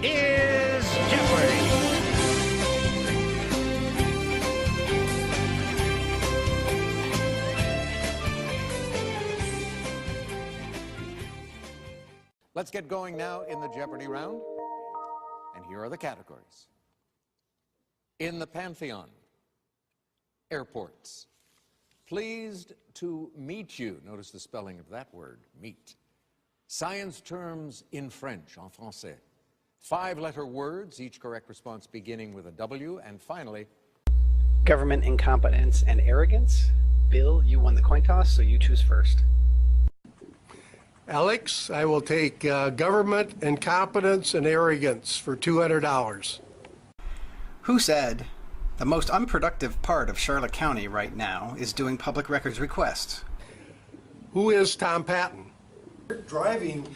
is Jeopardy! Let's get going now in the Jeopardy round. And here are the categories. In the Pantheon, airports. Pleased to meet you. Notice the spelling of that word, meet. Science terms in French, en français. 5-letter words, each correct response beginning with a W. And finally, government incompetence and arrogance. Bill, you won the coin toss, so you choose first. Alex, I will take government incompetence and arrogance for $200. Who said the most unproductive part of Charlotte County right now is doing public records requests? Who is Tom Patton? Driving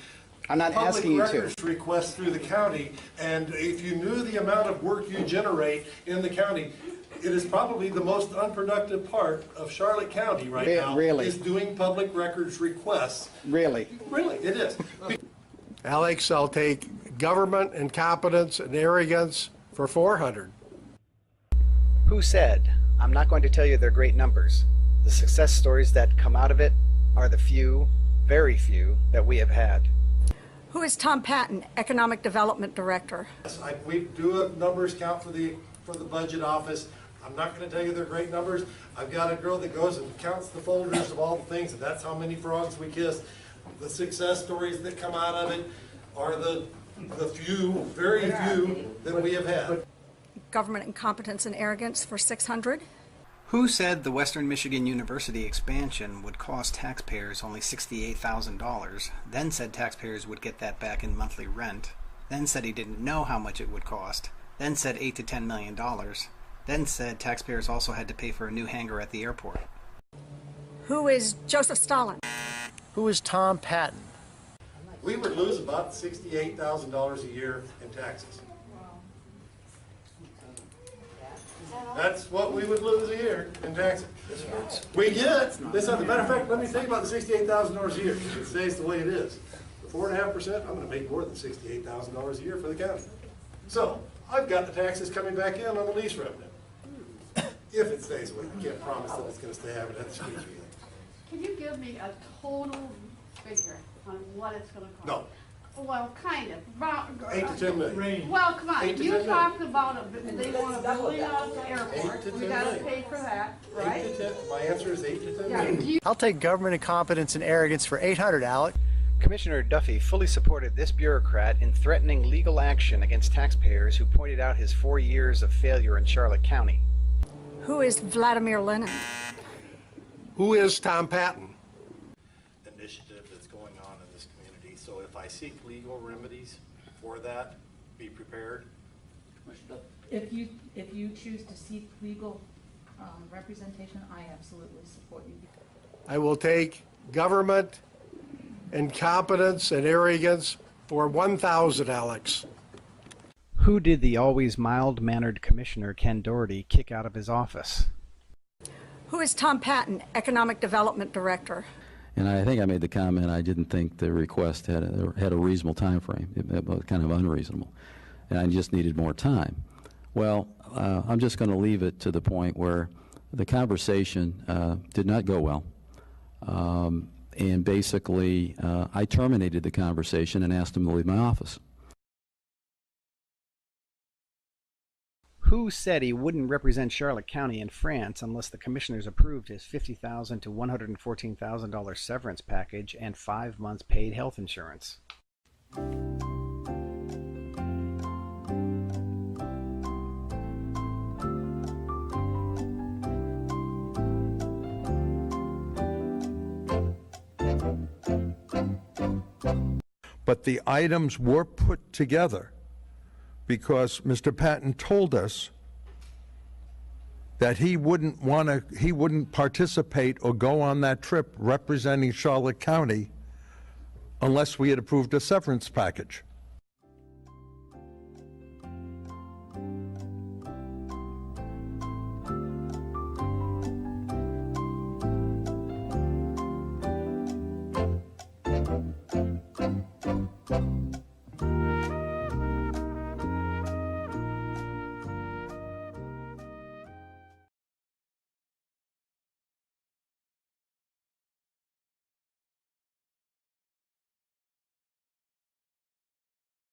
I'm not asking you public records requests through the county, and if you knew the amount of work you generate in the county, it is probably the most unproductive part of Charlotte County right now. Really? Is doing public records requests. Really? Really, it is. Alex, I'll take government incompetence and arrogance for $400. Who said, I'm not going to tell you they're great numbers. The success stories that come out of it are the few, very few, that we have had. Who is Tom Patton, Economic Development Director? We do a numbers count for the budget office. I'm not going to tell you they're great numbers. I've got a girl that goes and counts the folders of all the things, and that's how many frogs we kissed. The success stories that come out of it are the few, very few, that we have had. Government incompetence and arrogance for $600. Who said the Western Michigan University expansion would cost taxpayers only $68,000, then said taxpayers would get that back in monthly rent, then said he didn't know how much it would cost, then said $8 to $10 million, then said taxpayers also had to pay for a new hangar at the airport? Who is Joseph Stalin? Who is Tom Patton? We would lose about $68,000 a year in taxes. That's what we would lose a year in taxes. We get, as a matter of fact, let me tell you about the $68,000 a year. It stays the way it is. The 4.5%, I'm going to make more than $68,000 a year for the county. So I've got the taxes coming back in on the lease revenue. If it stays away, I can't promise that it's going to stay happen at the speech meeting. Can you give me a total figure on what it's going to cost? No. Well, kind of. About, 8 to 10 million. well, come 8 on. to You 10 talked about they want a building out at the 8 airport. to 10 We got to million. pay for that, 8 right? to 10. My answer is 8 to 10 Yeah. million. Do you I'll take government incompetence and arrogance for $800, Alex. Commissioner Duffy fully supported this bureaucrat in threatening legal action against taxpayers who pointed out his 4 years of failure in Charlotte County. Who is Vladimir Lenin? Who is Tom Patton? Initiative that's going on in this community. So if I seek legal remedies for that, be prepared. If you choose to seek legal representation, I absolutely support you. I will take government incompetence and arrogance for $1,000, Alex. Who did the always mild-mannered Commissioner Ken Doherty kick out of his office? Who is Tom Patton, Economic Development Director? And I think I made the comment I didn't think the request had a reasonable time frame. It was kind of unreasonable. And I just needed more time. Well, I'm just going to leave it to the point where the conversation did not go well. And basically, I terminated the conversation and asked him to leave my office. Who said he wouldn't represent Charlotte County in France unless the commissioners approved his $50,000 to $114,000 severance package and 5 months paid health insurance? But the items were put together because Mr. Patton told us that he wouldn't participate or go on that trip representing Charlotte County unless we had approved a severance package.